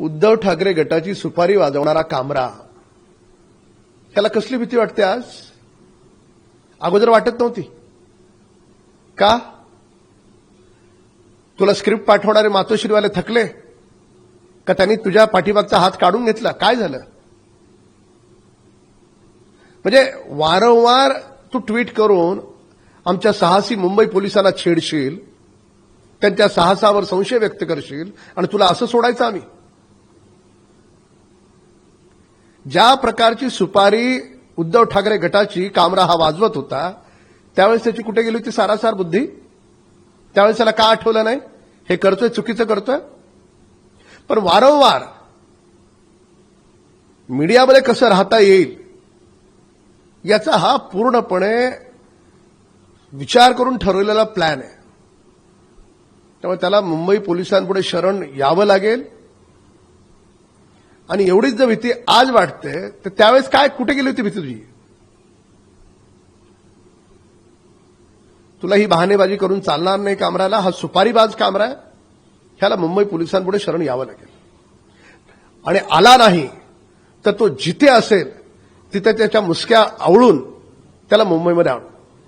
उद्धव ठाकरे गटाची सुपारी वाजवणारा कामरा, त्याला कसली भीती वाटते आज? अगोदर वाटत नव्हती का? तुला स्क्रिप्ट पाठवणारे मातोश्रीवाले थकले का? त्यांनी तुझ्या पाठीमागचा हात काढून घेतला? काय झालं? म्हणजे वारंवार तू ट्विट करून आमच्या साहसी मुंबई पोलिसांना छेडशील, त्यांच्या साहसावर संशय व्यक्त करशील आणि तुला असं सोडायचं आम्ही? ज्या प्रकारची सुपारी उद्धव ठाकरे गटाची कामरा हा वाजवत होता त्यावेळेस त्याची कुठे गेली होती सारासार बुद्धी? त्यावेळेस त्याला का आठवलं नाही हे करतोय, चुकीचं करतोय? पण वारंवार मीडियामध्ये कसं राहता येईल याचा हा पूर्णपणे विचार करून ठरवलेला प्लॅन आहे. त्यामुळे त्याला मुंबई पोलिसांपुढे शरण यावं लागेल. आणि एवढीच जर भीती आज वाटते तर त्यावेळेस काय कुठे गेली होती भीती तुझी? तुला ही बहाणेबाजी करून चालणार नाही. कामराला हा सुपारीबाज कामरा आहे, ह्याला मुंबई पोलिसांपुढे शरण यावं लागेल. आणि आला नाही तर तो जिथे असेल तिथे त्याच्या मुसक्या आवळून त्याला मुंबईमध्ये आणू.